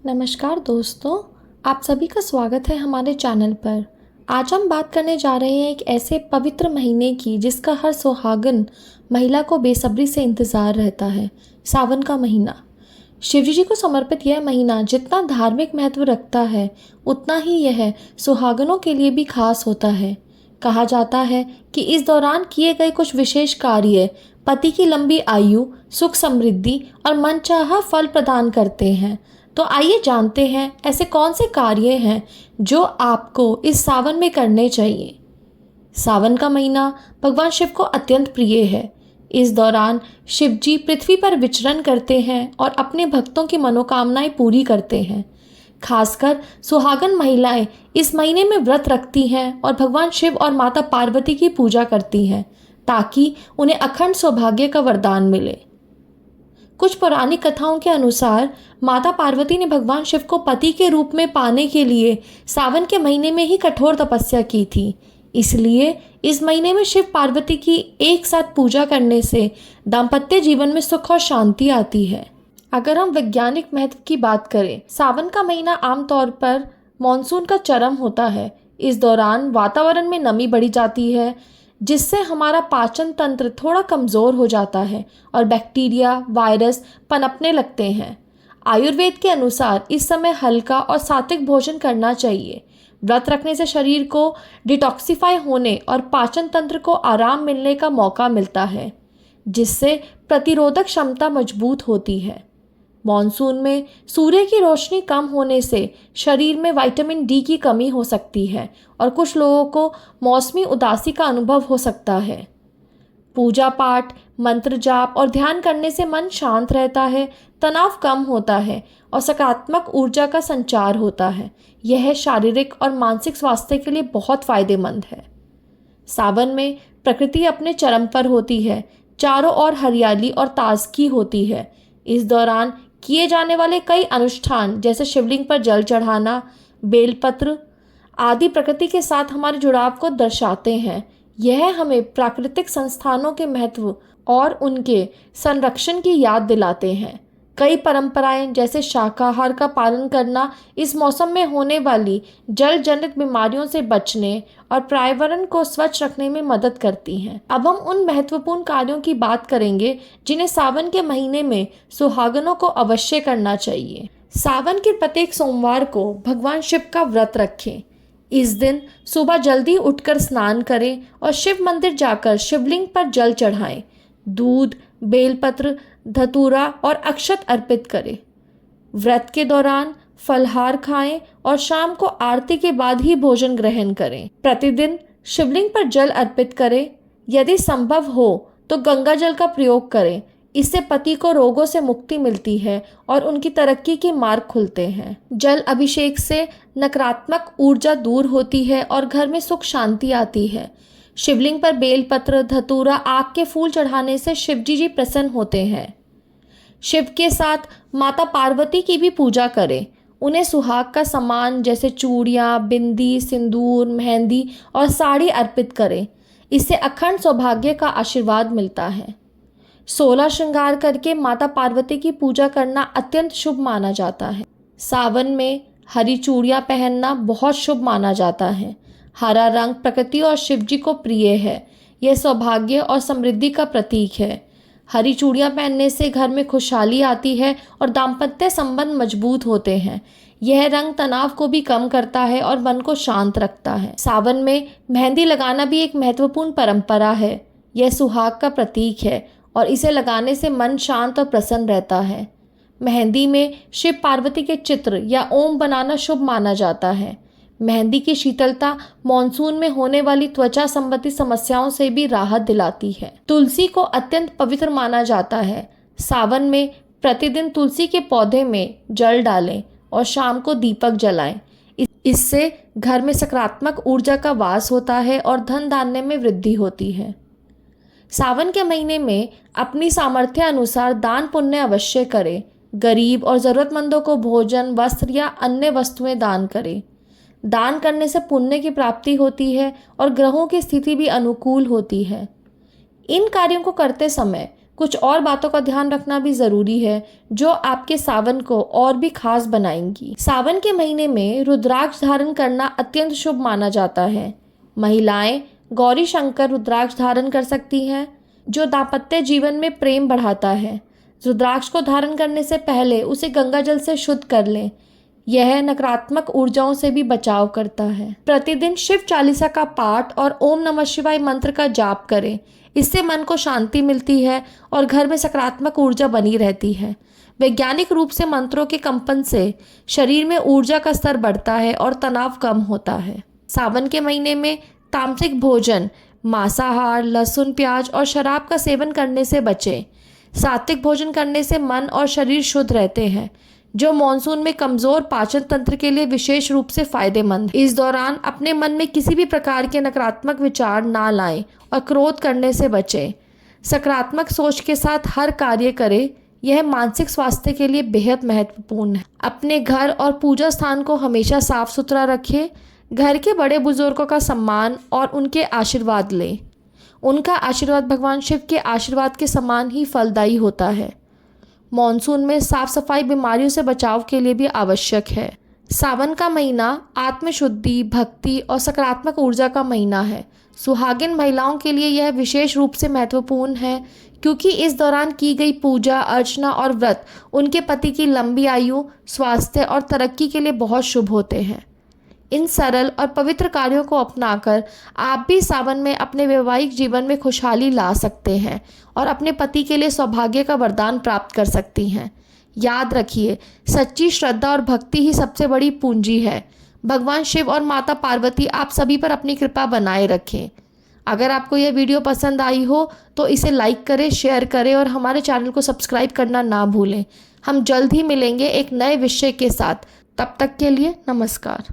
नमस्कार दोस्तों, आप सभी का स्वागत है हमारे चैनल पर। आज हम बात करने जा रहे हैं एक ऐसे पवित्र महीने की जिसका हर सुहागन महिला को बेसब्री से इंतज़ार रहता है, सावन का महीना। शिव जी को समर्पित यह महीना जितना धार्मिक महत्व रखता है, उतना ही यह सुहागनों के लिए भी खास होता है। कहा जाता है कि इस दौरान किए गए कुछ विशेष कार्य पति की लंबी आयु, सुख समृद्धि और मनचाहा फल प्रदान करते हैं। तो आइए जानते हैं ऐसे कौन से कार्य हैं जो आपको इस सावन में करने चाहिए। सावन का महीना भगवान शिव को अत्यंत प्रिय है। इस दौरान शिव जी पृथ्वी पर विचरण करते हैं और अपने भक्तों की मनोकामनाएं पूरी करते हैं। खासकर सुहागन महिलाएं इस महीने में व्रत रखती हैं और भगवान शिव और माता पार्वती की पूजा करती हैं ताकि उन्हें अखंड सौभाग्य का वरदान मिले। कुछ पौराणिक कथाओं के अनुसार माता पार्वती ने भगवान शिव को पति के रूप में पाने के लिए सावन के महीने में ही कठोर तपस्या की थी। इसलिए इस महीने में शिव पार्वती की एक साथ पूजा करने से दाम्पत्य जीवन में सुख और शांति आती है। अगर हम वैज्ञानिक महत्व की बात करें, सावन का महीना आमतौर पर मानसून का चरम होता है। इस दौरान वातावरण में नमी बढ़ी जाती है, जिससे हमारा पाचन तंत्र थोड़ा कमज़ोर हो जाता है और बैक्टीरिया, वायरस पनपने लगते हैं। आयुर्वेद के अनुसार इस समय हल्का और सात्विक भोजन करना चाहिए। व्रत रखने से शरीर को डिटॉक्सिफाई होने और पाचन तंत्र को आराम मिलने का मौका मिलता है, जिससे प्रतिरोधक क्षमता मजबूत होती है। मॉनसून में सूर्य की रोशनी कम होने से शरीर में विटामिन डी की कमी हो सकती है और कुछ लोगों को मौसमी उदासी का अनुभव हो सकता है। पूजा पाठ, मंत्र जाप और ध्यान करने से मन शांत रहता है, तनाव कम होता है और सकारात्मक ऊर्जा का संचार होता है। यह शारीरिक और मानसिक स्वास्थ्य के लिए बहुत फायदेमंद है। सावन में प्रकृति अपने चरम पर होती है, चारों ओर हरियाली और ताजगी होती है। इस दौरान किए जाने वाले कई अनुष्ठान जैसे शिवलिंग पर जल चढ़ाना, बेलपत्र आदि प्रकृति के साथ हमारे जुड़ाव को दर्शाते हैं। यह हमें प्राकृतिक संस्थानों के महत्व और उनके संरक्षण की याद दिलाते हैं। कई परंपराएं जैसे शाकाहार का पालन करना इस मौसम में होने वाली जल जनित बीमारियों से बचने और पर्यावरण को स्वच्छ रखने में मदद करती हैं। अब हम उन महत्वपूर्ण कार्यों की बात करेंगे जिन्हें सावन के महीने में सुहागनों को अवश्य करना चाहिए। सावन के प्रत्येक सोमवार को भगवान शिव का व्रत रखें। इस दिन सुबह जल्दी उठकर स्नान करें और शिव मंदिर जाकर शिवलिंग पर जल चढ़ाएं। दूध, बेलपत्र, धतूरा और अक्षत अर्पित करें। व्रत के दौरान फलहार खाएं और शाम को आरती के बाद ही भोजन ग्रहण करें। प्रतिदिन शिवलिंग पर जल अर्पित करें। यदि संभव हो तो गंगा जल का प्रयोग करें। इससे पति को रोगों से मुक्ति मिलती है और उनकी तरक्की के मार्ग खुलते हैं। जल अभिषेक से नकारात्मक ऊर्जा दूर होती है और घर में सुख शांति आती है। शिवलिंग पर बेलपत्र, धतूरा, आक के फूल चढ़ाने से शिवजी जी प्रसन्न होते हैं। शिव के साथ माता पार्वती की भी पूजा करें। उन्हें सुहाग का सामान जैसे चूड़ियाँ, बिंदी, सिंदूर, मेहंदी और साड़ी अर्पित करें। इससे अखंड सौभाग्य का आशीर्वाद मिलता है। 16 श्रृंगार करके माता पार्वती की पूजा करना अत्यंत शुभ माना जाता है। सावन में हरी चूड़ियाँ पहनना बहुत शुभ माना जाता है। हरा रंग प्रकृति और शिवजी को प्रिय है। यह सौभाग्य और समृद्धि का प्रतीक है। हरी चूड़ियाँ पहनने से घर में खुशहाली आती है और दाम्पत्य संबंध मजबूत होते हैं। यह रंग तनाव को भी कम करता है और मन को शांत रखता है। सावन में मेहंदी लगाना भी एक महत्वपूर्ण परंपरा है। यह सुहाग का प्रतीक है और इसे लगाने से मन शांत और प्रसन्न रहता है। मेहंदी में शिव पार्वती के चित्र या ओम बनाना शुभ माना जाता है। मेहंदी की शीतलता मॉनसून में होने वाली त्वचा संबंधी समस्याओं से भी राहत दिलाती है। तुलसी को अत्यंत पवित्र माना जाता है। सावन में प्रतिदिन तुलसी के पौधे में जल डालें और शाम को दीपक जलाएं। इससे घर में सकारात्मक ऊर्जा का वास होता है और धन धान्य में वृद्धि होती है। सावन के महीने में अपनी सामर्थ्य अनुसार दान पुण्य अवश्य करें। गरीब और ज़रूरतमंदों को भोजन, वस्त्र या अन्य वस्तुएं दान करें। दान करने से पुण्य की प्राप्ति होती है और ग्रहों की स्थिति भी अनुकूल होती है। इन कार्यों को करते समय कुछ और बातों का ध्यान रखना भी ज़रूरी है जो आपके सावन को और भी खास बनाएंगी। सावन के महीने में रुद्राक्ष धारण करना अत्यंत शुभ माना जाता है। महिलाएं गौरी शंकर रुद्राक्ष धारण कर सकती हैं, जो दाम्पत्य जीवन में प्रेम बढ़ाता है। रुद्राक्ष को धारण करने से पहले उसे गंगा जल से शुद्ध कर लें। यह नकारात्मक ऊर्जाओं से भी बचाव करता है। प्रतिदिन शिव चालीसा का पाठ और ओम नमः शिवाय मंत्र का जाप करें। इससे मन को शांति मिलती है और घर में सकारात्मक ऊर्जा बनी रहती है। वैज्ञानिक रूप से मंत्रों के कंपन से शरीर में ऊर्जा का स्तर बढ़ता है और तनाव कम होता है। सावन के महीने में तामसिक भोजन, मांसाहार, लहसुन, प्याज और शराब का सेवन करने से बचें। सात्विक भोजन करने से मन और शरीर शुद्ध रहते हैं, जो मॉनसून में कमज़ोर पाचन तंत्र के लिए विशेष रूप से फायदेमंद है। इस दौरान अपने मन में किसी भी प्रकार के नकारात्मक विचार ना लाएं और क्रोध करने से बचें। सकारात्मक सोच के साथ हर कार्य करें। यह मानसिक स्वास्थ्य के लिए बेहद महत्वपूर्ण है। अपने घर और पूजा स्थान को हमेशा साफ सुथरा रखें। घर के बड़े बुजुर्गों का सम्मान और उनके आशीर्वाद लें। उनका आशीर्वाद भगवान शिव के आशीर्वाद के समान ही फलदायी होता है। मॉनसून में साफ सफाई बीमारियों से बचाव के लिए भी आवश्यक है। सावन का महीना आत्मशुद्धि, भक्ति और सकारात्मक ऊर्जा का महीना है। सुहागिन महिलाओं के लिए यह विशेष रूप से महत्वपूर्ण है, क्योंकि इस दौरान की गई पूजा अर्चना और व्रत उनके पति की लंबी आयु, स्वास्थ्य और तरक्की के लिए बहुत शुभ होते हैं। इन सरल और पवित्र कार्यों को अपनाकर आप भी सावन में अपने वैवाहिक जीवन में खुशहाली ला सकते हैं और अपने पति के लिए सौभाग्य का वरदान प्राप्त कर सकती हैं। याद रखिए, सच्ची श्रद्धा और भक्ति ही सबसे बड़ी पूंजी है। भगवान शिव और माता पार्वती आप सभी पर अपनी कृपा बनाए रखें। अगर आपको यह वीडियो पसंद आई हो तो इसे लाइक करें, शेयर करें और हमारे चैनल को सब्सक्राइब करना ना भूलें। हम जल्द ही मिलेंगे एक नए विषय के साथ। तब तक के लिए नमस्कार।